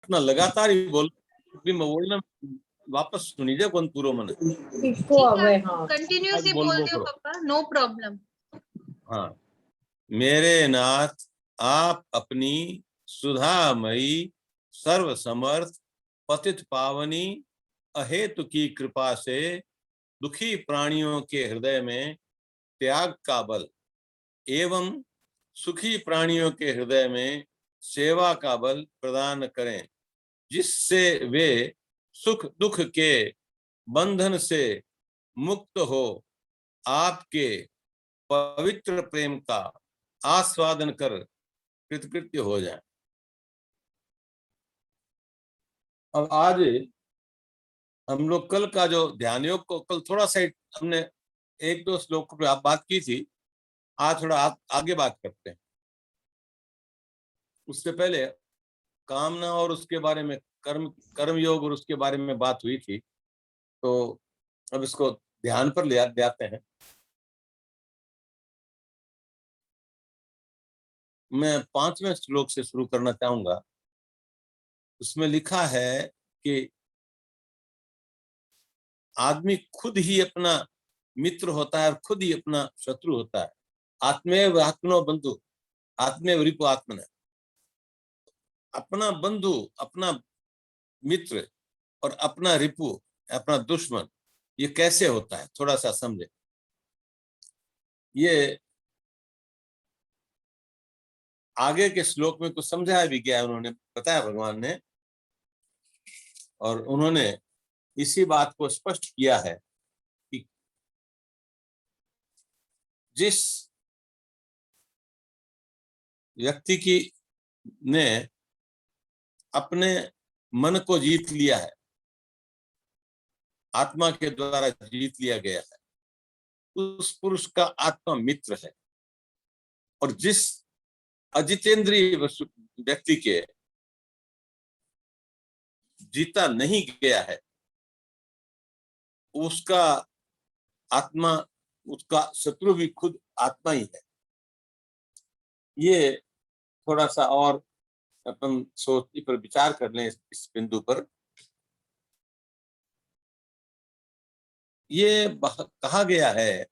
अपना लगातार ही बोल भी मैं बोलना वापस सुनीजे कौन पूरा मन इसको अवे हाँ कंटिन्यूअसली बोल दियो पापा, नो प्रॉब्लम। हाँ, मेरे नाथ आप अपनी सुधामयी सर्व समर्थ पतित पावनी अहेतु की कृपा से दुखी प्राणियों के हृदय में त्याग का बल एवं सुखी प्राणियों के हृदय में सेवा का बल प्रदान करें, जिससे वे सुख दुख के बंधन से मुक्त हो आपके पवित्र प्रेम का आस्वादन कर कृतकृत्य हो जाए। अब आज हम लोग कल का जो ध्यान योग को कल थोड़ा सा हमने एक दो श्लोक पे आप बात की थी, आज थोड़ा आगे बात करते हैं। उससे पहले कामना और उसके बारे में कर्म योग और उसके बारे में बात हुई थी, तो अब इसको ध्यान पर ले आते हैं। मैं 5वें श्लोक से शुरू करना चाहूंगा। उसमें लिखा है कि आदमी खुद ही अपना मित्र होता है और खुद ही अपना शत्रु होता है। आत्मेव आत्मनो बंधु आत्मेव रिपु आत्मन। अपना बंधु, अपना मित्र और अपना रिपु, अपना दुश्मन, ये कैसे होता है थोड़ा सा समझे। ये आगे के श्लोक में कुछ समझाया भी गया, उन्होंने बताया भगवान ने, और उन्होंने इसी बात को स्पष्ट किया है कि जिस व्यक्ति की ने अपने मन को जीत लिया है, आत्मा के द्वारा जीत लिया गया है, उस पुरुष का आत्मा मित्र है। और जिस अजितेंद्रिय व्यक्ति के जीता नहीं गया है, उसका आत्मा, उसका शत्रु भी खुद आत्मा ही है। ये थोड़ा सा और अपन सोच पर विचार कर लें इस बिंदु पर। ये कहा गया है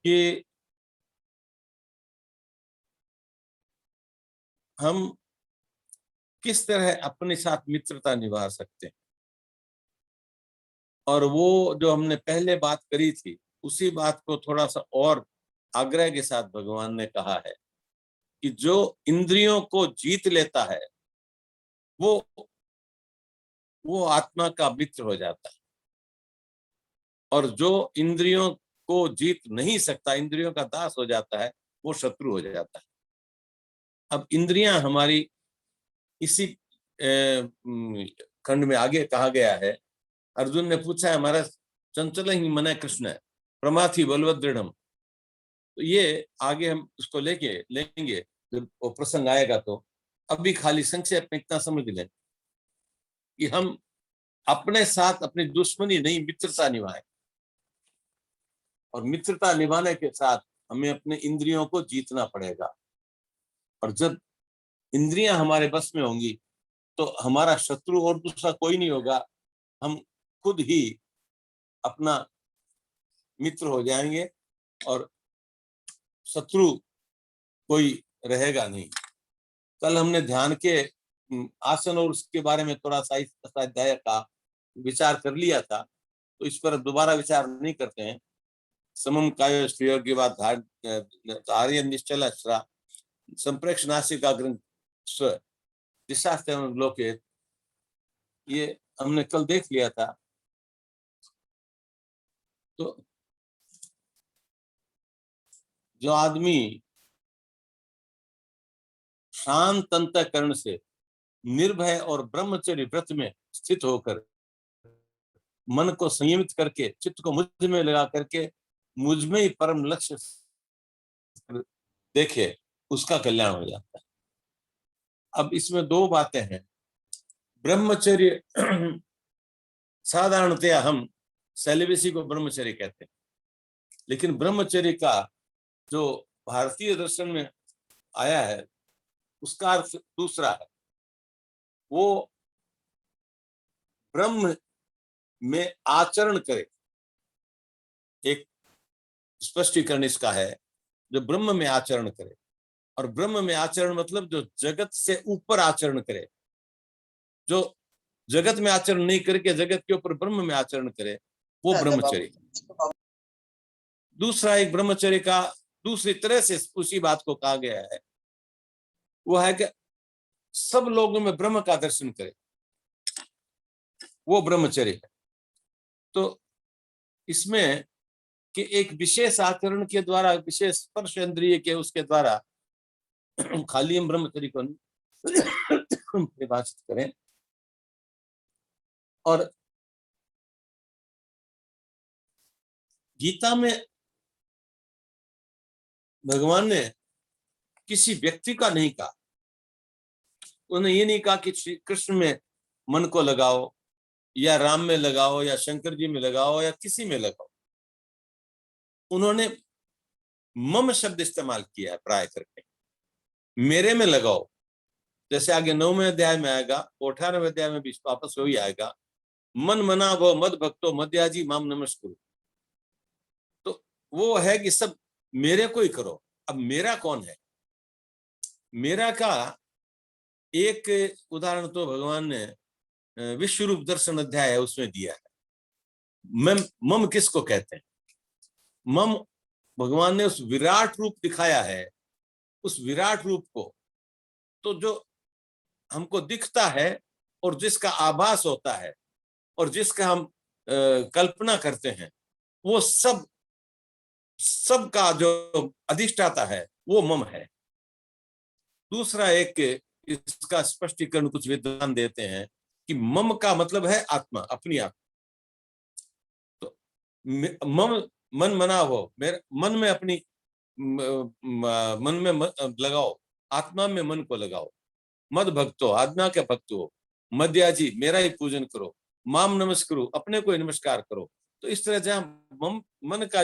कि हम किस तरह अपने साथ मित्रता निभा सकते हैं, और वो जो हमने पहले बात करी थी उसी बात को थोड़ा सा और आग्रह के साथ भगवान ने कहा है कि जो इंद्रियों को जीत लेता है वो आत्मा का मित्र हो जाता है, और जो इंद्रियों को जीत नहीं सकता, इंद्रियों का दास हो जाता है, वो शत्रु हो जाता है। अब इंद्रियां हमारी इसी खंड में आगे कहा गया है। अर्जुन ने पूछा है, हमारा चंचल ही मन है कृष्ण है, प्रमाथी बलवत दृढ़। तो ये आगे हम उसको लेंगे जब वो प्रसंग आएगा। तो अभी खाली संक्षेप में इतना समझ लें कि हम अपने साथ अपनी दुश्मनी नहीं, मित्रता निभाएं, और मित्रता निभाने के साथ हमें अपने इंद्रियों को जीतना पड़ेगा। और जब इंद्रियां हमारे बस में होंगी तो हमारा शत्रु और दूसरा कोई नहीं होगा, हम खुद ही अपना मित्र हो जाएंगे और शत्रु कोई रहेगा नहीं। कल हमने ध्यान के आसन और उसके बारे में थोड़ा सा अध्याय का विचार कर लिया था, तो इस पर दोबारा विचार नहीं करते हैं। समम काय के बाद धार्य निश्चल संप्रेक्ष नासिका ग्रंथ स्व दिशा लोके, ये हमने कल देख लिया था। तो जो आदमी शांत अंतःकरण से निर्भय और ब्रह्मचर्य व्रत में स्थित होकर मन को संयमित करके चित्त को मुझ में लगा करके मुझ में ही परम लक्ष्य देखे, उसका कल्याण हो जाता है। अब इसमें दो बातें हैं। ब्रह्मचर्य साधारणतया हम सेलिबेसी को ब्रह्मचर्य कहते हैं, लेकिन ब्रह्मचर्य का जो भारतीय दर्शन में आया है उसका अर्थ दूसरा है। वो ब्रह्म में आचरण करे। एक स्पष्टीकरण इसका है, जो ब्रह्म में आचरण करे। और ब्रह्म में आचरण मतलब जो जगत से ऊपर आचरण करे, जो जगत में आचरण नहीं करके जगत के ऊपर ब्रह्म में आचरण करे, वो ब्रह्मचर्य। दूसरा एक ब्रह्मचर्य का दूसरी तरह से उसी बात को कहा गया है, वो है कि सब लोगों में ब्रह्म का दर्शन करे, वो ब्रह्मचर्य है। तो इसमें कि एक विशेष आचरण के द्वारा, विशेष स्पर्श इंद्रिय के उसके द्वारा खाली हम ब्रह्मचर्य को परिभाषित करें। और गीता में भगवान ने किसी व्यक्ति का नहीं कहा। उन्होंने ये नहीं कहा कि श्री कृष्ण में मन को लगाओ, या राम में लगाओ, या शंकर जी में लगाओ, या किसी में लगाओ। उन्होंने मम शब्द इस्तेमाल किया है प्राय करके, मेरे में लगाओ। जैसे आगे 9वें अध्याय में आएगा, 18वें अध्याय में भी वापस वही आएगा, मन मना वो मद भक्तो मध्याजी माम नमस्कुरु। तो वो है कि सब मेरे को ही करो। अब मेरा कौन है? मेरा का एक उदाहरण तो भगवान ने विश्व रूप दर्शन अध्याय है उसमें दिया है। मम किसको कहते हैं? मम भगवान ने उस विराट रूप दिखाया है, उस विराट रूप को। तो जो हमको दिखता है और जिसका आभास होता है और जिसका हम कल्पना करते हैं, वो सब का जो अधिष्ठाता है वो मम है। दूसरा एक इसका स्पष्टीकरण कुछ विद्वान देते हैं कि मम का मतलब है आत्मा, अपनी आत्मा। तो मम मन मना हो, मेरे मन में अपनी मन में लगाओ, आत्मा में मन को लगाओ। मद भक्तो, आत्मा के भक्त हो। मध्याजी, मेरा ही पूजन करो। माम नमस्करो, अपने को नमस्कार करो। तो इस तरह जहां मम मन का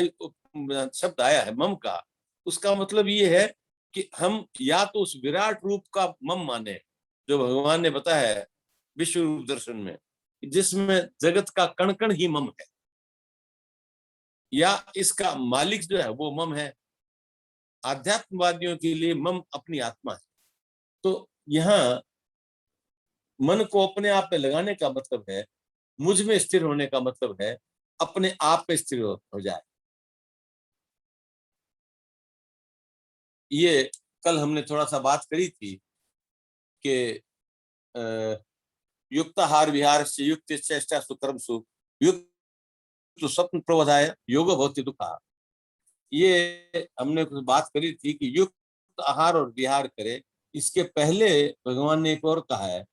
शब्द आया है, मम का, उसका मतलब ये है कि हम या तो उस विराट रूप का मम माने जो भगवान ने बताया है विश्व रूप दर्शन में, जिसमें जगत का कण कण ही मम है, या इसका मालिक जो है वो मम है। आध्यात्मवादियों के लिए मम अपनी आत्मा है। तो यहाँ मन को अपने आप में लगाने का मतलब है, मुझ में स्थिर होने का मतलब है अपने आप में स्थिर हो जाए। ये कल हमने थोड़ा सा बात करी थी कि युक्ताहार विहार से युक्त चेष्टा सुकर्मसु युक्त स्वप्न प्रबोधाय योग भवति दुखा। ये हमने कुछ बात करी थी कि युक्त आहार और विहार करे। इसके पहले भगवान ने एक और कहा है,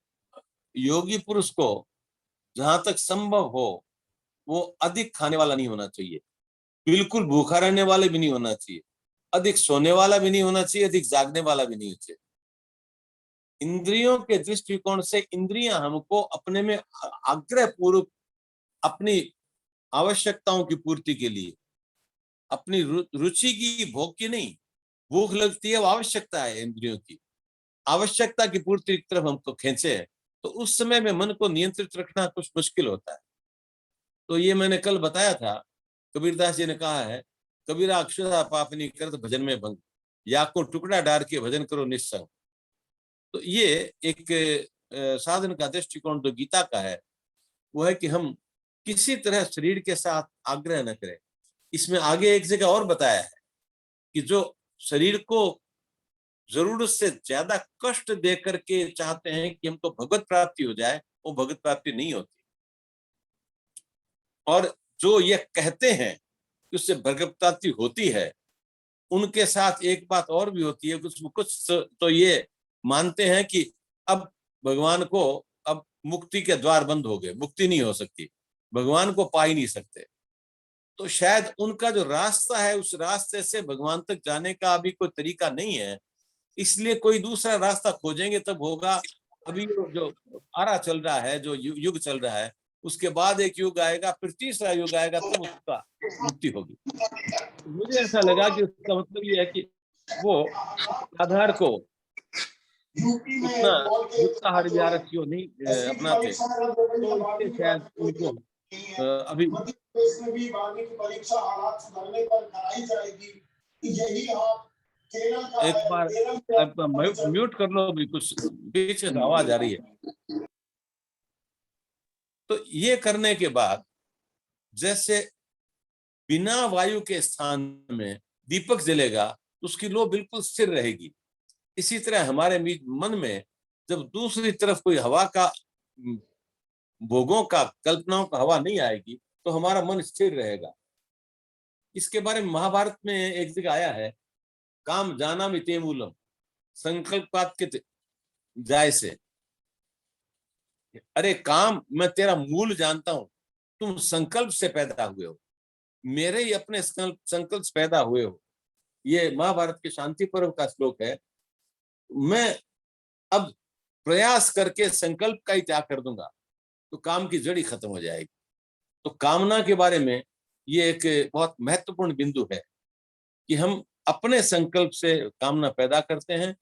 योगी पुरुष को जहां तक संभव हो वो अधिक खाने वाला नहीं होना चाहिए, बिल्कुल भूखा रहने वाला भी नहीं होना चाहिए, अधिक सोने वाला भी नहीं होना चाहिए, अधिक जागने वाला भी नहीं होना चाहिए। इंद्रियों के दृष्टिकोण से इंद्रियां हमको अपने में आग्रह पूर्वक अपनी आवश्यकताओं की पूर्ति के लिए, अपनी रुचि की, भोग की नहीं, भूख लगती है वो आवश्यकता है इंद्रियों की, आवश्यकता की पूर्ति की तरफ हमको खींचे, तो उस समय में मन को नियंत्रित रखना कुछ मुश्किल होता है। तो ये मैंने कल बताया था, कबीरदास जी ने कहा है, कबीरा अक्षुधा पापनी करत भजन में भंग, या को टुकड़ा डार के भजन करो निस्संग। तो ये एक साधन का दृष्टिकोण जो गीता का है वो है कि हम किसी तरह शरीर के साथ आग्रह न करें। इसमें आगे एक जगह और बताया है कि जो शरीर को जरूरत से ज्यादा कष्ट दे करके चाहते हैं कि हमको भगवत प्राप्ति हो जाए, वो भगवत प्राप्ति नहीं होती। और जो ये कहते हैं कि उससे भगवत प्राप्ति होती है, उनके साथ एक बात और भी होती है, कुछ तो ये मानते हैं कि अब भगवान को, अब मुक्ति के द्वार बंद हो गए, मुक्ति नहीं हो सकती, भगवान को पा ही नहीं सकते। तो शायद उनका जो रास्ता है उस रास्ते से भगवान तक जाने का अभी कोई तरीका नहीं है, इसलिए कोई दूसरा रास्ता खोजेंगे तब होगा। अभी जो आरा चल रहा है, जो युग चल रहा है, उसके बाद एक युग आएगा, फिर तीसरा युग आएगा, तब उसका मुक्ति होगी। मुझे ऐसा लगा कि उसका मतलब ये है कि वो आधार को उतना युक्ताहार नहीं अपनाते, तो इससे शायद उनको अभी एक बार आप म्यूट कर लो, भी कुछ पीछे से आवाज आ रही है। तो ये करने के बाद जैसे बिना वायु के स्थान में दीपक जलेगा तो उसकी लो बिल्कुल स्थिर रहेगी। इसी तरह हमारे मन में जब दूसरी तरफ कोई हवा का भोगों का कल्पनाओं का हवा नहीं आएगी तो हमारा मन स्थिर रहेगा। इसके बारे में महाभारत में एक जगह आया है, काम जाना मिते मूलम, संकल्पात के जाय से। अरे काम, मैं तेरा मूल जानता हूं, तुम संकल्प से पैदा हुए हो, मेरे ही अपने संकल्प से पैदा हुए हो। ये महाभारत के शांति पर्व का श्लोक है। मैं अब प्रयास करके संकल्प का ही त्याग कर दूंगा तो काम की जड़ ही खत्म हो जाएगी। तो कामना के बारे में ये एक बहुत महत्वपूर्ण बिंदु है कि हम अपने संकल्प से कामना पैदा करते हैं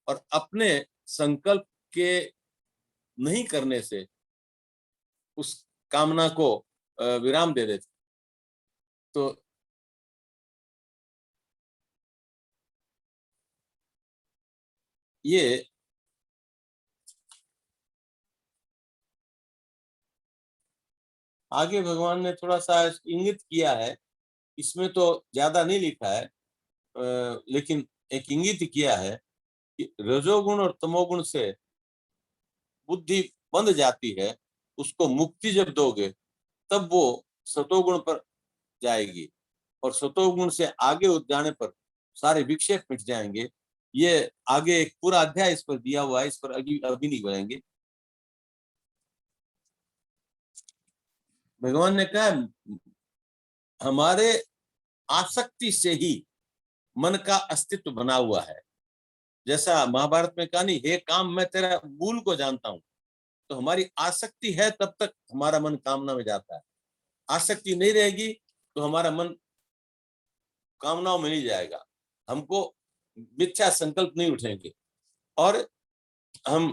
और अपने संकल्प के नहीं करने से उस कामना को विराम दे देते। तो ये आगे भगवान ने थोड़ा सा इंगित किया है, इसमें तो ज्यादा नहीं लिखा है, लेकिन एक इंगित किया है कि रजोगुण और तमोगुण से बुद्धि बंध जाती है, उसको मुक्ति जब दोगे तब वो सतोगुण पर जाएगी और सतोगुण से आगे जाने पर सारे विक्षेप मिट जाएंगे। ये आगे एक पूरा अध्याय इस पर दिया हुआ है, इस पर अभी नहीं बढ़ेंगे। भगवान ने कहा हमारे आसक्ति से ही मन का अस्तित्व बना हुआ है। जैसा महाभारत में कहा नहीं, हे काम मैं तेरा मूल को जानता हूं, तो हमारी आसक्ति है तब तक हमारा मन कामना में जाता है। आसक्ति नहीं रहेगी तो हमारा मन कामनाओं में नहीं जाएगा, हमको मिथ्या संकल्प नहीं उठेंगे और हम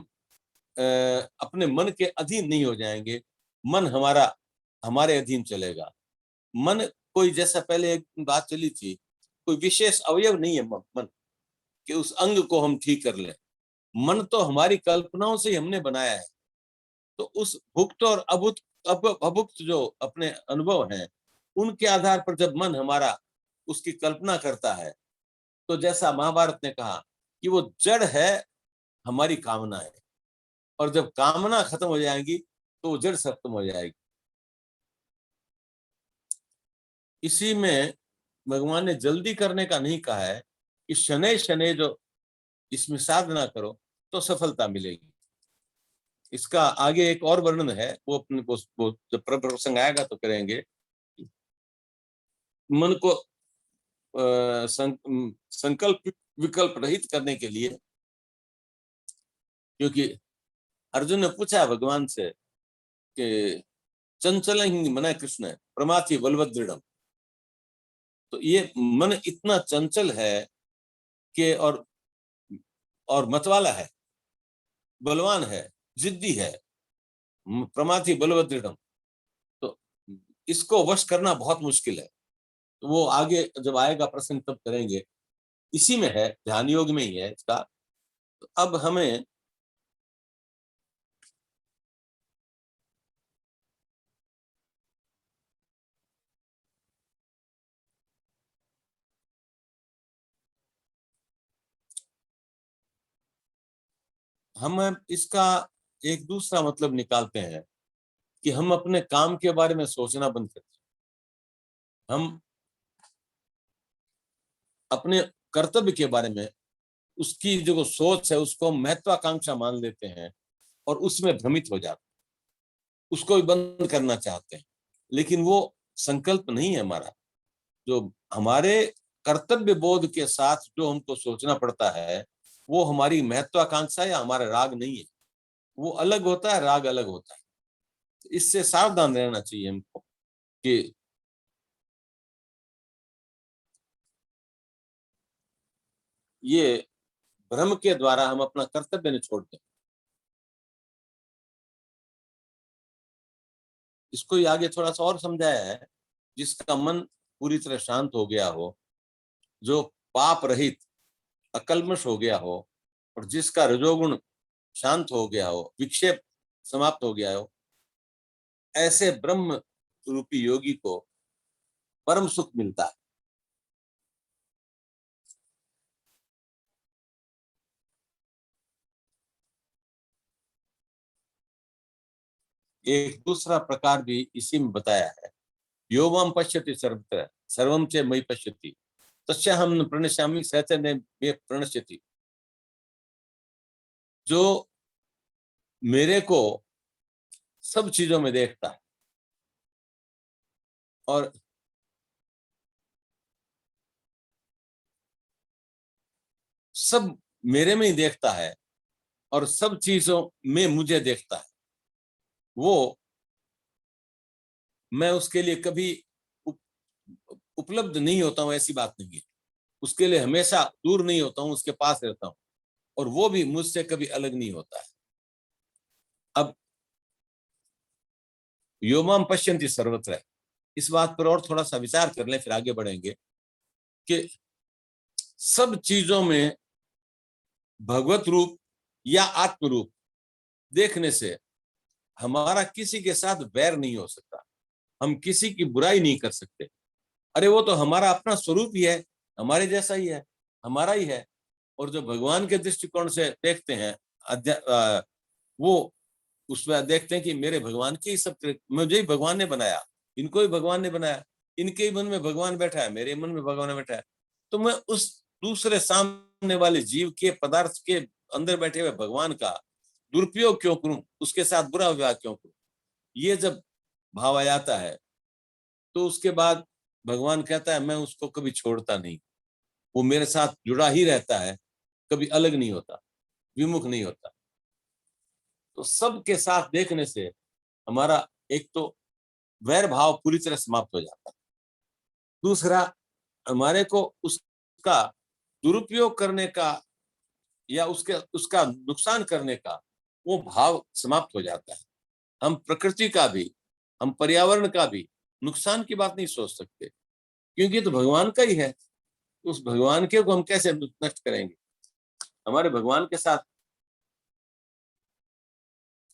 अपने मन के अधीन नहीं हो जाएंगे। मन हमारा हमारे अधीन चलेगा। मन कोई, जैसा पहले एक बात चली थी, कोई विशेष अवयव नहीं है मन कि उस अंग को हम ठीक कर लें। मन तो हमारी कल्पनाओं से ही हमने बनाया है। तो उस भुक्त और अभुक्त जो अपने अनुभव हैं, उनके आधार पर जब मन हमारा उसकी कल्पना करता है, तो जैसा महाभारत ने कहा कि वो जड़ है हमारी कामना है, और जब कामना खत्म हो जाएगी तो वो जड़ खत्म हो जाएगी। इसी में भगवान ने जल्दी करने का नहीं कहा है कि शनै शनै जो इसमें साधना करो तो सफलता मिलेगी। इसका आगे एक और वर्णन है, वो अपने वो जब प्रसंग आएगा तो करेंगे। मन को संकल्प विकल्प रहित करने के लिए, क्योंकि अर्जुन ने पूछा भगवान से कि चंचल ही मन कृष्ण प्रमाथि बलवदृढ़, तो ये मन इतना चंचल है कि और मतवाला है, बलवान है, जिद्दी है, प्रमाथि बलवदृढ़, तो इसको वश करना बहुत मुश्किल है। तो वो आगे जब आएगा प्रसंग तब करेंगे। इसी में है, ध्यान योग में ही है इसका। तो अब हमें इसका एक दूसरा मतलब निकालते हैं कि हम अपने काम के बारे में सोचना बंद करते हैं। हम अपने कर्तव्य के बारे में, उसकी जो सोच है उसको महत्वाकांक्षा मान लेते हैं और उसमें भ्रमित हो जाते हैं, उसको भी बंद करना चाहते हैं। लेकिन वो संकल्प नहीं है हमारा। जो हमारे कर्तव्य बोध के साथ जो हमको सोचना पड़ता है वो हमारी महत्वाकांक्षा या हमारा राग नहीं है। वो अलग होता है, राग अलग होता है। इससे सावधान रहना चाहिए हमको कि ये भ्रम के द्वारा हम अपना कर्तव्य नहीं छोड़ते। इसको ही आगे थोड़ा सा और समझाया है, जिसका मन पूरी तरह शांत हो गया हो, जो पाप रहित अकल्मष हो गया हो, और जिसका रजोगुण शांत हो गया हो, विक्षेप समाप्त हो गया हो, ऐसे ब्रह्म रूपी योगी को परम सुख मिलता है। एक दूसरा प्रकार भी इसी में बताया है, यो मां पश्यति सर्वत्र सर्वं च मयि पश्यति तस्याहं न प्रणश्यामि स च न मे प्रणश्यति। जो मेरे को सब चीजों में देखता है और सब मेरे में ही देखता है और सब चीजों में मुझे देखता है, वो मैं उसके लिए कभी उपलब्ध नहीं होता हूं, ऐसी बात नहीं है। उसके लिए हमेशा दूर नहीं होता हूं, उसके पास रहता हूं, और वो भी मुझसे कभी अलग नहीं होता है। अब योमाम पश्यन्ति सर्वत्र, इस बात पर और थोड़ा सा विचार कर लें, फिर आगे बढ़ेंगे कि सब चीजों में भगवत रूप या आत्म रूप देखने से हमारा किसी के साथ वैर नहीं हो सकता, हम किसी की बुराई नहीं कर सकते। अरे वो तो हमारा अपना स्वरूप ही है, हमारे जैसा ही है, हमारा ही है। और जो भगवान के दृष्टिकोण से देखते हैं वो उसमें देखते हैं कि मेरे भगवान के ही सब, मुझे ही भगवान ने बनाया, इनको ही भगवान ने बनाया, इनके ही मन में भगवान बैठा है, मेरे मन में भगवान बैठा है। तो मैं उस दूसरे सामने वाले जीव के पदार्थ के अंदर बैठे हुए भगवान का दुरुपयोग क्यों करूं, उसके साथ बुरा व्यवहार क्यों करूं? ये जब भाव आ जाता है तो उसके बाद भगवान कहता है मैं उसको कभी छोड़ता नहीं, वो मेरे साथ जुड़ा ही रहता है, कभी अलग नहीं होता, विमुख नहीं होता। तो सबके साथ देखने से हमारा एक तो वैर भाव पूरी तरह समाप्त हो जाता है, दूसरा हमारे को उसका दुरुपयोग करने का या उसका नुकसान करने का वो भाव समाप्त हो जाता है। हम प्रकृति का भी, हम पर्यावरण का भी नुकसान की बात नहीं सोच सकते, क्योंकि तो भगवान का ही है। उस भगवान के को हम कैसे नष्ट करेंगे? हमारे भगवान के साथ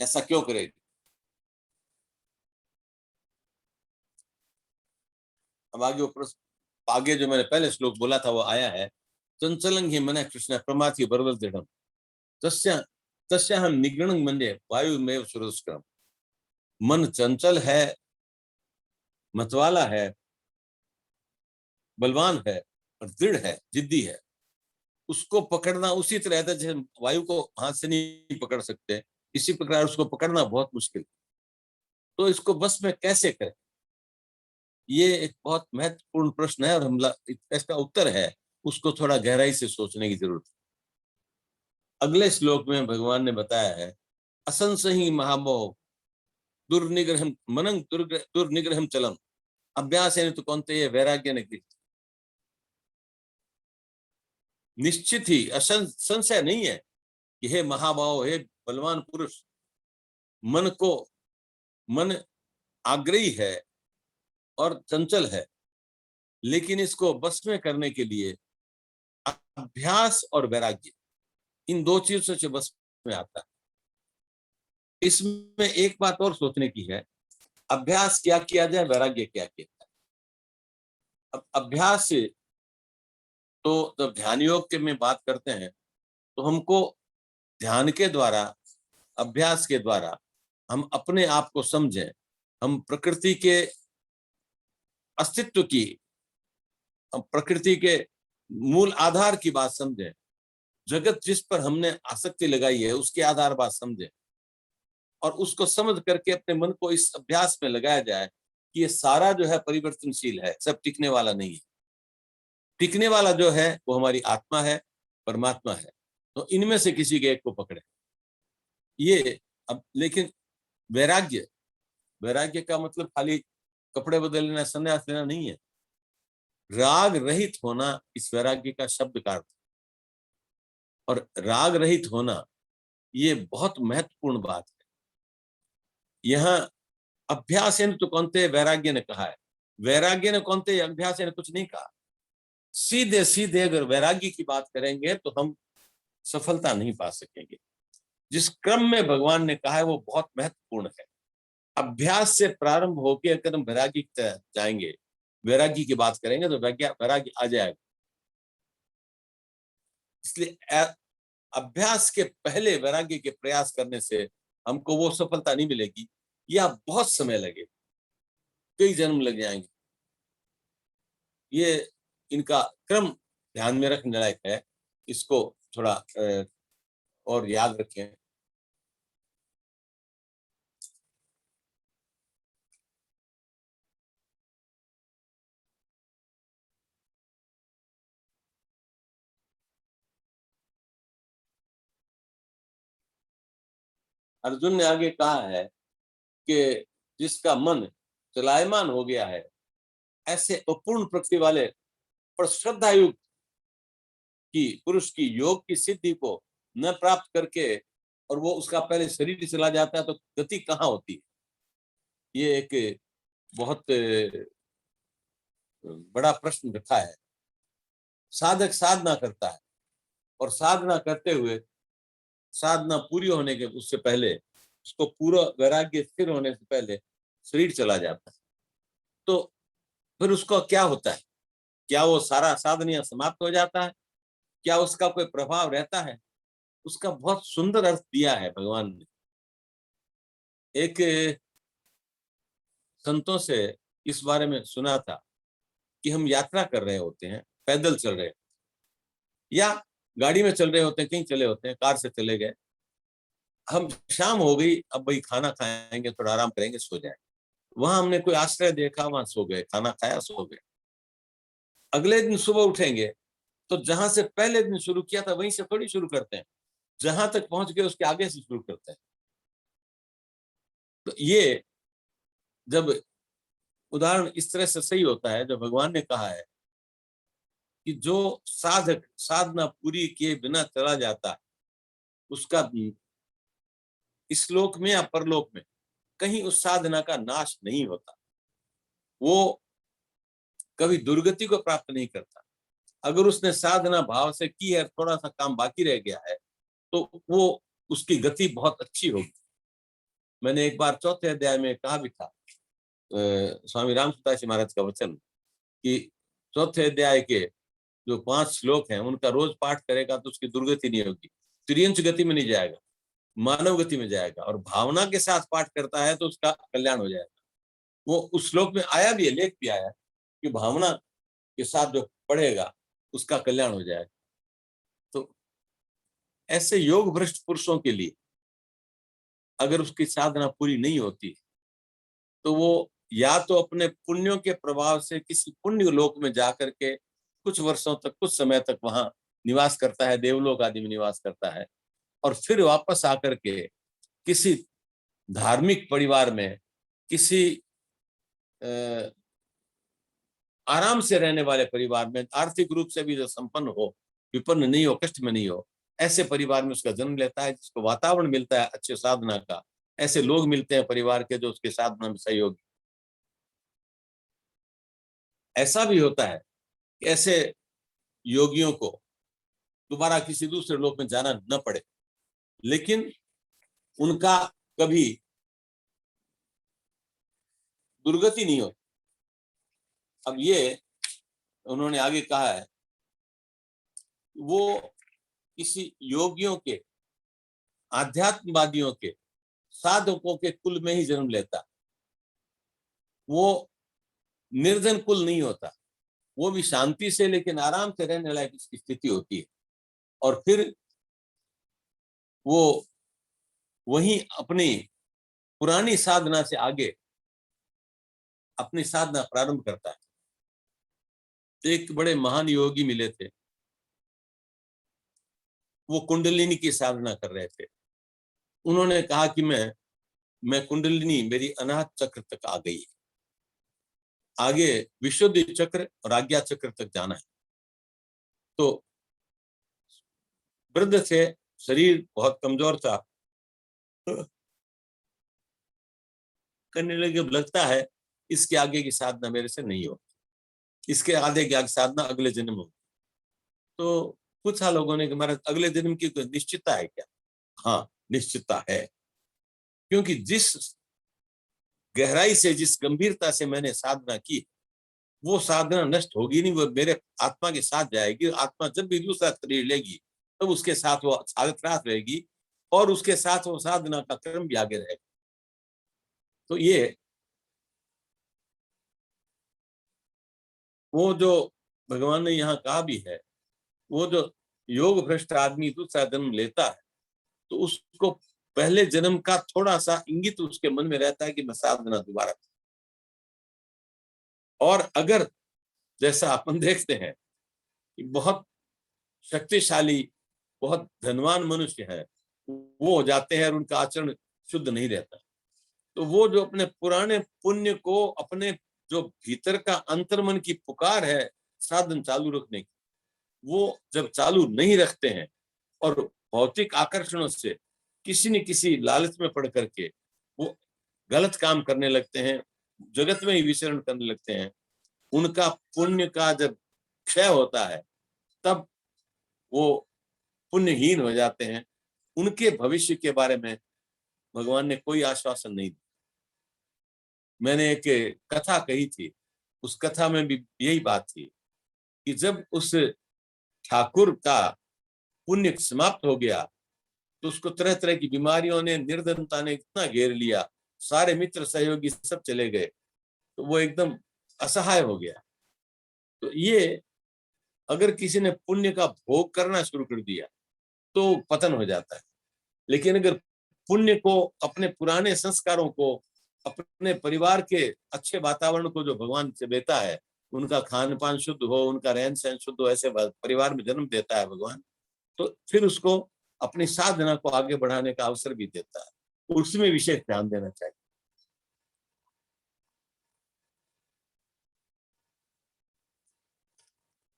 ऐसा क्यों करेंगे? अब आगे ऊपर आगे जो मैंने पहले श्लोक बोला था वो आया है, चंचलं ही मन कृष्ण प्रमाथि बरवल दृढ़ तस्या तस्या हम निगृण मन्ये वायु में सुरस्क्रम। मन चंचल है, मतवाला है, बलवान है और दृढ़ है, जिद्दी है। उसको पकड़ना उसी तरह था जैसे वायु को हाथ से नहीं पकड़ सकते, इसी प्रकार उसको पकड़ना बहुत मुश्किल। तो इसको बस में कैसे करें, ये एक बहुत महत्वपूर्ण प्रश्न है और हम इसका उत्तर है, उसको थोड़ा गहराई से सोचने की जरूरत है। अगले श्लोक में भगवान ने बताया है, असंसहि महामोह दुर्निग्रह मनंग दुर्निग्रह चलम अभ्यास है तो कौनते ये वैराग्य ने की। निश्चित ही संशय नहीं है कि हे महाभाव, हे बलवान पुरुष, मन आग्रही है और चंचल है, लेकिन इसको बस में करने के लिए अभ्यास और वैराग्य, इन दो चीजों से बस में आता है। इसमें एक बात और सोचने की है, अभ्यास क्या किया जाए, वैराग्य क्या किया जाए। अब अभ्यास से तो जब ध्यान योग के में बात करते हैं तो हमको ध्यान के द्वारा, अभ्यास के द्वारा हम अपने आप को समझें, हम प्रकृति के अस्तित्व की, हम प्रकृति के मूल आधार की बात समझें, जगत जिस पर हमने आसक्ति लगाई है उसके आधार बात समझें, और उसको समझ करके अपने मन को इस अभ्यास में लगाया जाए कि ये सारा जो है परिवर्तनशील है, सब टिकने वाला नहीं है। टिकने वाला जो है वो हमारी आत्मा है, परमात्मा है। तो इनमें से किसी के एक को पकड़े ये। अब लेकिन वैराग्य, वैराग्य का मतलब खाली कपड़े बदल लेना, संन्यास लेना नहीं है। राग रहित होना इस वैराग्य का शब्द का अर्थ। और राग रहित होना ये बहुत महत्वपूर्ण बात है। यहाँ अभ्यासेन तो कौनते वैराग्य ने कहा है, वैराग्य ने कौनते अभ्यास ने कुछ नहीं कहा। सीधे सीधे अगर वैराग्य की बात करेंगे तो हम सफलता नहीं पा सकेंगे। जिस क्रम में भगवान ने कहा है वो बहुत महत्वपूर्ण है। अभ्यास से प्रारंभ होकर अगर हम वैराग्य की तरफ जाएंगे, वैराग्य की बात करेंगे तो वैराग्य आ जाएगा। इसलिए अभ्यास के पहले वैराग्य के प्रयास करने से हमको वो सफलता नहीं मिलेगी, या बहुत समय लगे, कई जन्म लग जाएंगे। ये इनका क्रम ध्यान में रखने लायक है, इसको थोड़ा और याद रखें। अर्जुन ने आगे कहा है कि जिसका मन चलायमान हो गया है, ऐसे अपूर्ण प्रकृति वाले पर श्रद्धा युक्त की पुरुष की योग की सिद्धि को न प्राप्त करके और वो उसका पहले शरीर चला जाता है तो गति कहाँ होती है। ये एक बहुत बड़ा प्रश्न रखा है। साधक साधना करता है और साधना करते हुए साधना पूरी होने के उससे पहले, उसको पूरा वैराग्य स्थिर होने से पहले शरीर चला जाता है, तो फिर उसको क्या होता है? क्या वो सारा साधना समाप्त हो जाता है? क्या उसका कोई प्रभाव रहता है? उसका बहुत सुंदर अर्थ दिया है भगवान ने। एक संतों से इस बारे में सुना था कि हम यात्रा कर रहे होते हैं, पैदल चल रहे हैं या गाड़ी में चल रहे होते हैं, कहीं चले होते हैं, कार से चले गए, हम शाम हो गई, अब भाई खाना खाएंगे, थोड़ा आराम करेंगे, सो जाए। वहां हमने कोई आश्रय देखा, वहां सो गए, खाना खाया, सो गए। अगले दिन सुबह उठेंगे तो जहां से पहले दिन शुरू किया था वहीं से थोड़ी शुरू करते हैं, जहां तक पहुंच गए उसके आगे से शुरू करते हैं। तो ये जब उदाहरण इस तरह से सही होता है, जब भगवान ने कहा है कि जो साधक साधना पूरी किए बिना चला जाता है उसका इस लोक में या परलोक में कहीं उस साधना का नाश नहीं होता, वो कभी दुर्गति को प्राप्त नहीं करता। अगर उसने साधना भाव से की है, थोड़ा सा काम बाकी रह गया है, तो वो उसकी गति बहुत अच्छी होगी। मैंने एक बार चौथे अध्याय में कहा भी था, स्वामी रामसुताजी महाराज का वचन, कि चौथे अध्याय के जो 5 श्लोक हैं उनका रोज पाठ करेगा तो उसकी दुर्गति नहीं होगी, त्रियंच गति में नहीं जाएगा, मानव गति में जाएगा। और भावना के साथ पाठ करता है तो उसका कल्याण हो जाएगा। वो उस श्लोक में आया भी है, लेख भी आया कि भावना के साथ जो पढ़ेगा उसका कल्याण हो जाएगा। तो ऐसे योग भ्रष्ट पुरुषों के लिए अगर उसकी साधना पूरी नहीं होती तो वो या तो अपने पुण्यों के प्रभाव से किसी पुण्य लोक में जाकर के कुछ वर्षों तक, कुछ समय तक वहां निवास करता है, देवलोक आदि में निवास करता है, और फिर वापस आकर के किसी धार्मिक परिवार में, किसी आराम से रहने वाले परिवार में, आर्थिक रूप से भी जो संपन्न हो, विपन्न नहीं हो, कष्ट में नहीं हो, ऐसे परिवार में उसका जन्म लेता है, जिसको वातावरण मिलता है अच्छे साधना का, ऐसे लोग मिलते हैं परिवार के जो उसके साधना में सहयोगी। ऐसा भी होता है कि ऐसे योगियों को दोबारा किसी दूसरे लोक में जाना न पड़े, लेकिन उनका कभी दुर्गति नहीं होती। अब ये उन्होंने आगे कहा है, वो किसी योगियों के, आध्यात्मवादियों के, साधकों के कुल में ही जन्म लेता, वो निर्धन कुल नहीं होता, वो भी शांति से लेकिन आराम से रहने लायक इसकी स्थिति होती है। और फिर वो वहीं अपनी पुरानी साधना से आगे अपनी साधना प्रारंभ करता है। एक बड़े महान योगी मिले थे, वो कुंडलिनी की साधना कर रहे थे। उन्होंने कहा कि मैं कुंडलिनी मेरी अनाहत चक्र तक आ गई, आगे विशुद्धि चक्र और आज्ञा चक्र तक जाना है। तो वृद्ध थे, शरीर बहुत कमजोर था, करने लगे अब लगता है इसके आगे की साधना मेरे से नहीं हो, इसके आगे की साधना अगले जन्म हो। तो पूछा लोगों ने कि महाराज अगले जन्म की कोई निश्चितता है क्या? हाँ निश्चितता है, क्योंकि जिस गहराई से, जिस गंभीरता से मैंने साधना की, वो साधना नष्ट होगी नहीं, वो मेरे आत्मा के साथ जाएगी। आत्मा जब भी दूसरा शरीर लेगी तब तो उसके साथ वो साथ रहेगी और उसके साथ वो साधना का क्रम भी आगे रहेगा। तो ये वो जो भगवान ने यहाँ कहा भी है, वो जो योग भ्रष्ट आदमी दूसरा जन्म लेता है तो उसको पहले जन्म का थोड़ा सा इंगित उसके मन में रहता है कि मैं साधना दोबारा। और अगर जैसा अपन देखते हैं कि बहुत शक्तिशाली, बहुत धनवान मनुष्य है, वो हो जाते हैं और उनका आचरण शुद्ध नहीं रहता, तो वो जो अपने पुराने पुण्य को, अपने जो भीतर का अंतर्मन की पुकार है साधन चालू रखने की, वो जब चालू नहीं रखते हैं और भौतिक आकर्षणों से किसी न किसी लालच में पड़ करके वो गलत काम करने लगते हैं, जगत में ही विचरण करने लगते हैं, उनका पुण्य का जब क्षय होता है तब वो पुण्यहीन हो जाते हैं। उनके भविष्य के बारे में भगवान ने कोई आश्वासन नहीं दिया। मैंने एक कथा कही थी, उस कथा में भी यही बात थी कि जब उस ठाकुर का पुण्य समाप्त हो गया तो उसको तरह तरह की बीमारियों ने, निर्धनता ने इतना घेर लिया, सारे मित्र सहयोगी सब चले गए, तो वो एकदम असहाय हो गया। तो ये अगर किसी ने पुण्य का भोग करना शुरू कर दिया तो पतन हो जाता है, लेकिन अगर पुण्य को, अपने पुराने संस्कारों को, अपने परिवार के अच्छे वातावरण को जो भगवान से देता है, उनका खान पान शुद्ध हो, उनका रहन सहन शुद्ध हो, ऐसे परिवार में जन्म देता है भगवान, तो फिर उसको अपनी साधना को आगे बढ़ाने का अवसर भी देता है। उसमें विशेष ध्यान देना चाहिए।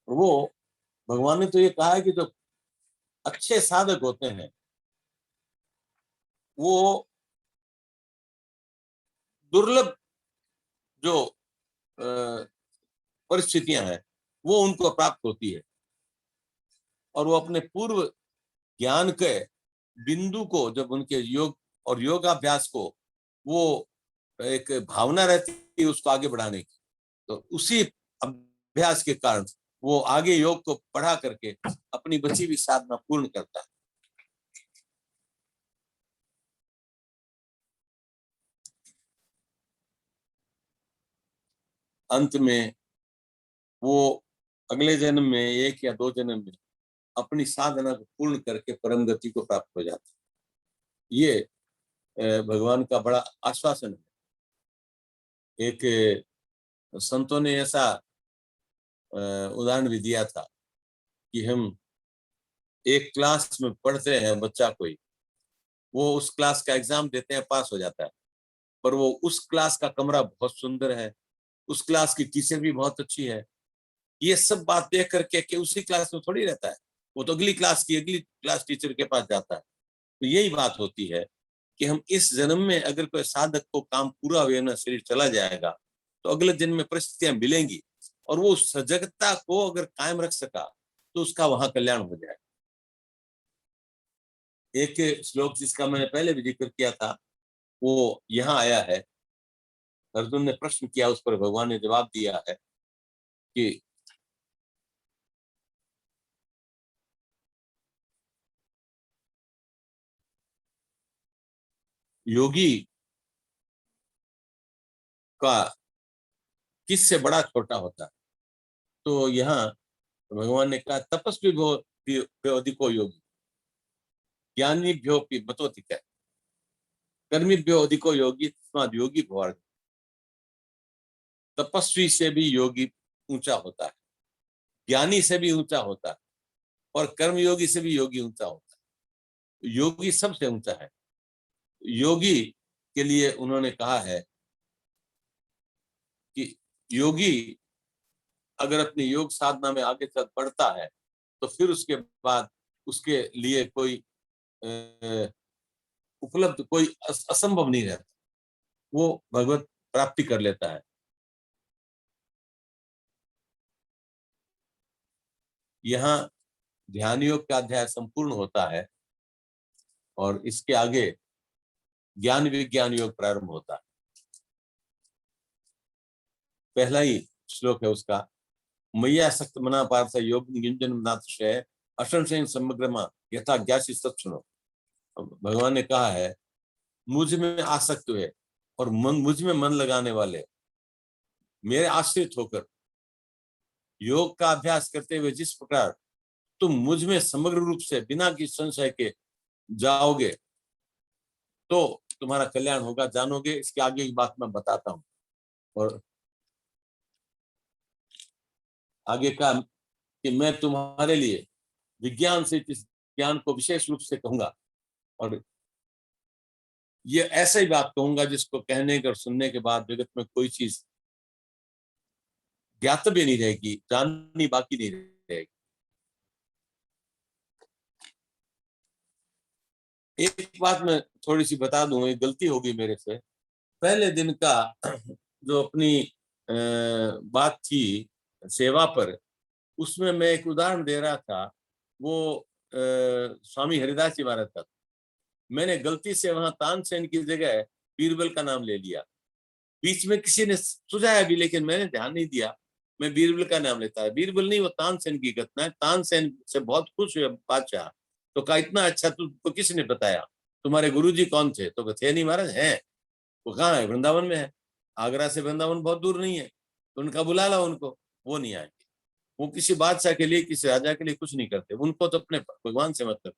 वो भगवान ने तो ये कहा है कि जो अच्छे साधक होते हैं वो दुर्लभ जो परिस्थितियां हैं वो उनको प्राप्त होती है, और वो अपने पूर्व ज्ञान के बिंदु को, जब उनके योग और योगाभ्यास को, वो एक भावना रहती है उसको आगे बढ़ाने की, तो उसी अभ्यास के कारण वो आगे योग को बढ़ा करके अपनी बची हुई साधना पूर्ण करता है। अंत में वो अगले जन्म में, एक या दो जन्म में, अपनी साधना को पूर्ण करके परम गति को प्राप्त हो जाता है। ये भगवान का बड़ा आश्वासन है। एक संतों ने ऐसा उदाहरण भी दिया था कि हम एक क्लास में पढ़ते हैं, बच्चा कोई, वो उस क्लास का एग्जाम देते हैं, पास हो जाता है, पर वो उस क्लास का कमरा बहुत सुंदर है, उस क्लास की टीचर भी बहुत अच्छी है, ये सब बात देख करके कि उसी क्लास में थोड़ी रहता है, वो तो अगली क्लास टीचर के पास जाता है। तो यही बात होती है कि हम इस जन्म में अगर कोई साधक को काम पूरा हुए ना, शरीर चला जाएगा, तो अगले जन्म में परिस्थितियां मिलेंगी, और वो सजगता को अगर कायम रख सका तो उसका वहां कल्याण हो जाएगा। एक श्लोक जिसका मैंने पहले भी जिक्र किया था वो यहाँ आया है। अर्जुन ने प्रश्न किया, उस पर भगवान ने जवाब दिया है कि योगी का किससे बड़ा छोटा होता है। तो यहाँ भगवान ने कहा तपस्वी भ्यो अधिको योगी, ज्ञानी भ्यो मतोधिक, कर्मी भ्यो अधिको योगी, तस्माद् योगी भवार्थ। तपस्वी से भी योगी ऊंचा होता है, ज्ञानी से भी ऊंचा होता है, और कर्मयोगी से भी योगी ऊंचा होता है। योगी सबसे ऊंचा है। योगी के लिए उन्होंने कहा है कि योगी अगर अपनी योग साधना में आगे तक बढ़ता है तो फिर उसके बाद उसके लिए कोई उपलब्ध कोई असंभव नहीं रहता, वो भगवत प्राप्ति कर लेता है। यहाँ ध्यान योग का अध्याय संपूर्ण होता है और इसके आगे ज्ञान विज्ञान योग प्रारंभ होता है। पहला ही श्लोक है उसका, मैया सक्त मना पार्थ योग निंजन नाथशय असंशय समग्रमा यथा ज्ञासी सत्सुनो। भगवान ने कहा है, मुझ में आसक्त हुए और मुझ में मन लगाने वाले, मेरे आश्रित होकर योग का अभ्यास करते हुए जिस प्रकार तुम मुझ में समग्र रूप से बिना किसी संशय के जाओगे तो तुम्हारा कल्याण होगा, जानोगे। इसके आगे की बात मैं बताता हूं। और आगे का कि मैं तुम्हारे लिए विज्ञान से इस ज्ञान को विशेष रूप से कहूंगा, और ये ऐसे ही बात कहूंगा जिसको कहने और सुनने के बाद जगत में कोई चीज ज्ञातव्य नहीं रहेगी, जाननी बाकी नहीं रहेगी। एक बात मैं थोड़ी सी बता दूं, एक गलती होगी मेरे से। पहले दिन का जो अपनी बात थी सेवा पर, उसमें मैं एक उदाहरण दे रहा था, वो स्वामी हरिदास जी महाराज का। मैंने गलती से वहां तानसेन की जगह बीरबल का नाम ले लिया। बीच में किसी ने सुझाया भी, लेकिन मैंने ध्यान नहीं दिया, मैं बीरबल का नाम लेता है। बीरबल नहीं, वो तानसेन की घटना है। तानसेन से बहुत खुश हुए बादशाह, तो कहा इतना अच्छा तुमको किसने बताया, तुम्हारे गुरुजी कौन थे? तो थे नहीं महाराज। हैं? वो कहाँ है? वृंदावन में है। आगरा से वृंदावन बहुत दूर नहीं है, तो उनका बुला ला उनको, वो नहीं आएंगे। वो किसी बादशाह के लिए, किसी राजा के लिए कुछ नहीं करते, उनको तो अपने भगवान से मतलब,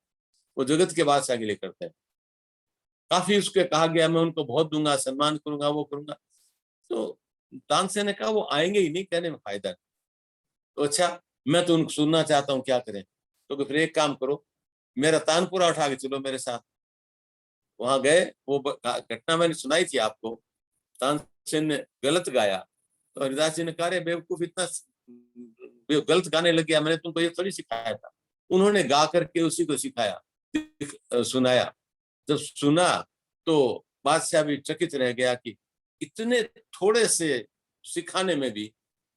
वो जगत के बादशाह के लिए करते हैं। काफी उसके कहा गया, मैं उनको बहुत दूंगा, सम्मान करूंगा, वो करूंगा। तो तानसेन ने कहा वो आएंगे ही नहीं, कहने में फायदा नहीं। तो अच्छा, मैं तो उनको सुनना चाहता हूँ, क्या करें? तो फिर एक काम करो, मेरा तानपुरा उठा के चलो मेरे साथ। वहां गए, वो घटना मैंने सुनाई थी आपको। तानसेन ने गलत गाया, तो हरिदास जी ने कहा, बेवकूफ, इतना गलत गाने लग गया, मैंने तुमको ये थोड़ी सिखाया था। उन्होंने गा करके उसी को सिखाया, सुनाया। जब सुना तो बादशाह भी चकित रह गया कि इतने थोड़े से सिखाने में भी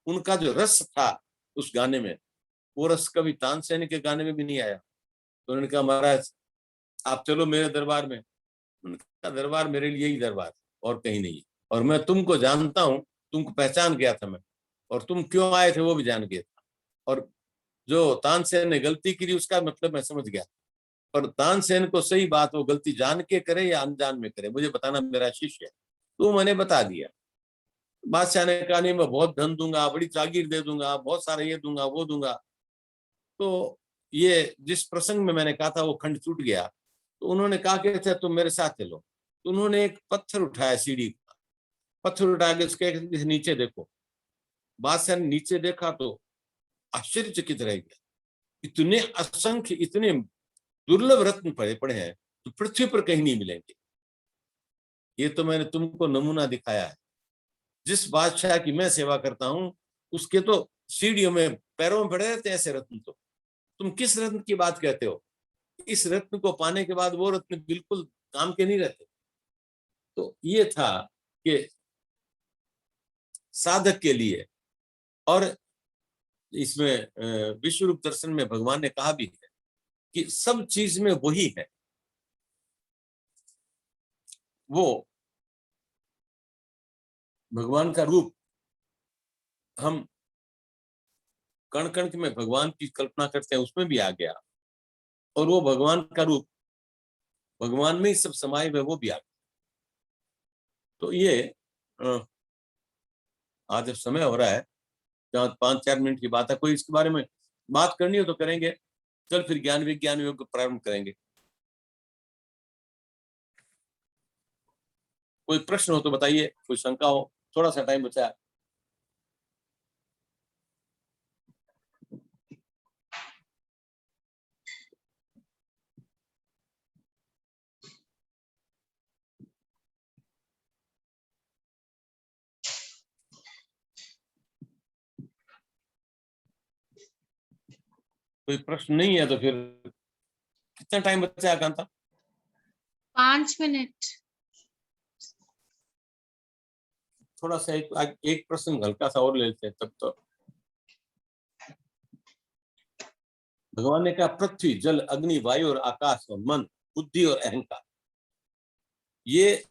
उनका जो रस था उस गाने में, वो रस कभी तानसेन के गाने में भी नहीं आया। तो उन्होंने कहा, महाराज आप चलो मेरे दरबार में। उनका दरबार मेरे लिए ही दरबार, और कहीं नहीं। और मैं तुमको जानता हूँ, तुमको पहचान गया था मैं, और तुम क्यों आए थे वो भी जान गया था। और जो तानसेन ने गलती की उसका मतलब मैं समझ गया। पर तानसेन को सही बात, वो गलती जान के करे या अनजान में करे, मुझे बताना, मेरा शिष्य है। तो मैंने बता दिया। बादशाह ने कहा, नहीं मैं बहुत धन दूंगा, बड़ी जागीर दे दूंगा, बहुत सारा ये दूंगा वो दूंगा। तो ये जिस प्रसंग में मैंने कहा था वो खंड टूट गया। तो उन्होंने कहा कि अच्छा तुम मेरे साथ चलो। तो उन्होंने एक पत्थर उठाया, सीढ़ी का पत्थर उठा के उसके नीचे देखो। बादशाह ने नीचे देखा तो आश्चर्यचकित रह गया। इतने असंख्य, इतने दुर्लभ रत्न पड़े पड़े हैं तो पृथ्वी पर कहीं नहीं मिलेंगे। ये तो मैंने तुमको नमूना दिखाया है। जिस बादशाह की मैं सेवा करता हूं उसके तो सीढ़ियों में, पैरों में पड़े रहते हैं ऐसे रत्न। तो तुम किस रत्न की बात कहते हो? इस रत्न को पाने के बाद वो रत्न बिल्कुल काम के नहीं रहते। तो ये था कि साधक के लिए, और इसमें विश्व रूप दर्शन में भगवान ने कहा भी है कि सब चीज में वही है। वो भगवान का रूप, हम कण कण में भगवान की कल्पना करते हैं, उसमें भी आ गया। और वो भगवान का रूप, भगवान में ही सब समाये हुए, वो भी आ गया। तो ये आज जब समय हो रहा है, जहाँ 5-4 मिनट की बात है, कोई इसके बारे में बात करनी हो तो करेंगे, चल फिर ज्ञान विज्ञान योग प्रारंभ करेंगे। कोई प्रश्न हो तो बताइए, कोई शंका हो, थोड़ा सा टाइम बचा है। कोई प्रश्न नहीं है तो फिर कितना टाइम बचा है कांता? 5 मिनट। थोड़ा सा एक प्रश्न हल्का सा और ले लेते हैं तब तो। भगवान ने कहा पृथ्वी, जल, अग्नि, वायु और आकाश और मन, बुद्धि और अहंकार, ये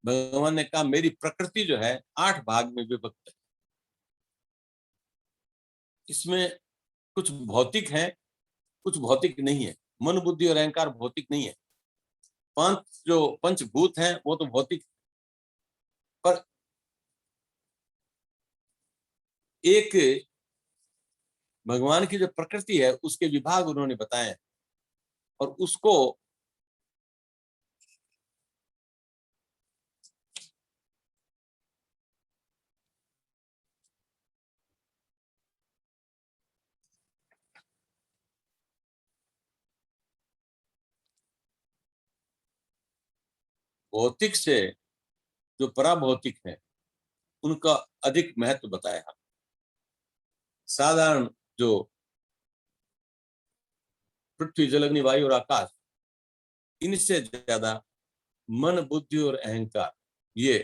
भगवान ने कहा मेरी प्रकृति जो है 8 भाग में विभक्त है। इसमें कुछ भौतिक है, कुछ भौतिक नहीं है। मन, बुद्धि और अहंकार भौतिक नहीं है। जो पंचभूत हैं वो तो भौतिक, पर एक भगवान की जो प्रकृति है उसके विभाग उन्होंने बताए हैं और उसको भौतिक से जो पराभौतिक है उनका अधिक महत्व बताया। साधारण जो पृथ्वी, जल, अग्नि, वायु और आकाश, इनसे ज्यादा मन, बुद्धि और अहंकार, ये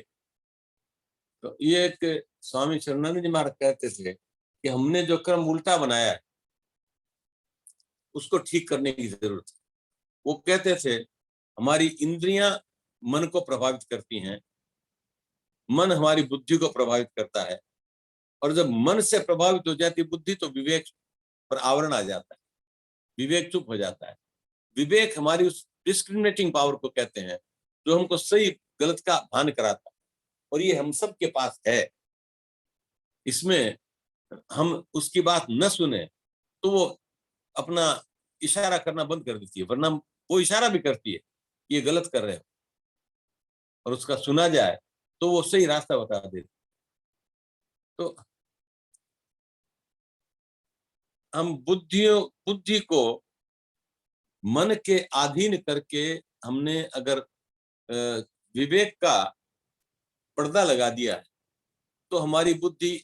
तो ये एक स्वामी शरणानंद जी महाराज कहते थे कि हमने जो क्रम उल्टा बनाया है उसको ठीक करने की जरूरत है। वो कहते थे हमारी इंद्रियां मन को प्रभावित करती हैं, मन हमारी बुद्धि को प्रभावित करता है, और जब मन से प्रभावित हो जाती बुद्धि तो विवेक पर आवरण आ जाता है, विवेक चुप हो जाता है। विवेक हमारी उस डिस्क्रिमिनेटिंग पावर को कहते हैं जो हमको सही गलत का भान कराता है, और ये हम सब के पास है। इसमें हम उसकी बात न सुने तो वो अपना इशारा करना बंद कर देती है, वरना वो इशारा भी करती है ये गलत कर रहे हो, और उसका सुना जाए तो वो सही रास्ता बता देती। तो हम बुद्धि को मन के अधीन करके हमने अगर विवेक का पर्दा लगा दिया है तो हमारी बुद्धि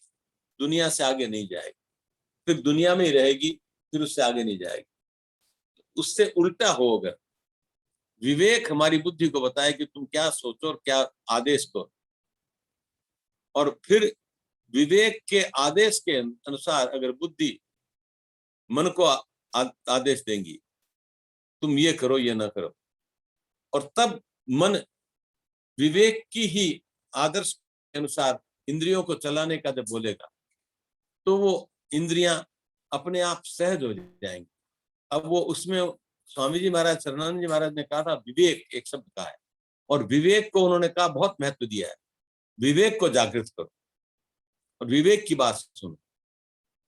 दुनिया से आगे नहीं जाएगी, फिर दुनिया में ही रहेगी, फिर उससे आगे नहीं जाएगी। उससे उल्टा हो, अगर विवेक हमारी बुद्धि को बताए कि तुम क्या सोचो और क्या आदेश करो, और फिर विवेक के आदेश के अनुसार अगर बुद्धि मन को आदेश देंगी तुम ये करो ये ना करो, और तब मन विवेक की ही आदर्श के अनुसार इंद्रियों को चलाने का जब बोलेगा तो वो इंद्रियां अपने आप सहज हो जाएंगी। अब वो उसमें स्वामी जी महाराज, शरणानंद जी महाराज ने कहा था विवेक एक शब्द का है, और विवेक को उन्होंने कहा बहुत महत्व दिया है। विवेक को जागृत करो और विवेक की बात सुनो।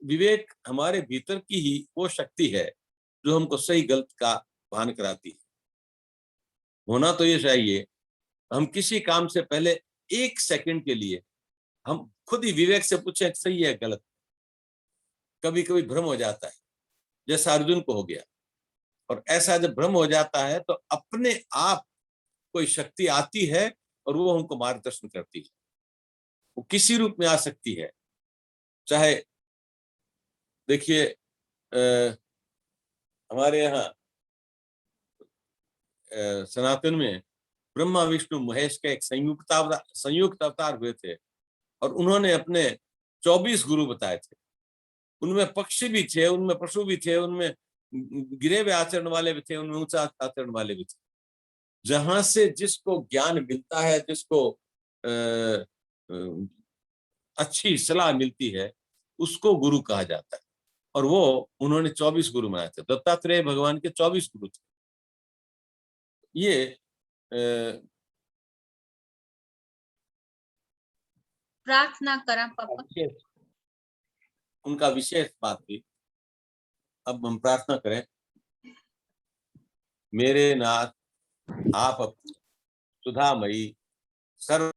विवेक हमारे भीतर की ही वो शक्ति है जो हमको सही गलत का भान कराती है। होना तो ये चाहिए हम किसी काम से पहले 1 सेकंड के लिए हम खुद ही विवेक से पूछें सही है गलत। कभी कभी भ्रम हो जाता है, जैसा अर्जुन को हो गया, और ऐसा जब भ्रम हो जाता है तो अपने आप कोई शक्ति आती है और वो हमको मार्गदर्शन करती है। वो किसी रूप में आ सकती है, चाहे देखिए हमारे यहाँ सनातन में ब्रह्मा विष्णु महेश का एक संयुक्त अवतार हुए थे, और उन्होंने अपने 24 गुरु बताए थे। उनमें पक्षी भी थे, उनमें पशु भी थे, उनमें गिरे हुए आचरण वाले भी थे, उनमें ऊंचा आचरण वाले भी थे। जहां से जिसको ज्ञान मिलता है, जिसको अच्छी सलाह मिलती है, उसको गुरु कहा जाता है। और वो उन्होंने 24 गुरु बनाए थे। दत्तात्रेय भगवान के 24 गुरु थे। ये प्रार्थना करा पापा। उनका विशेष बात थी। अब हम प्रार्थना करें। मेरे नाथ, आप सुधामयी सर्व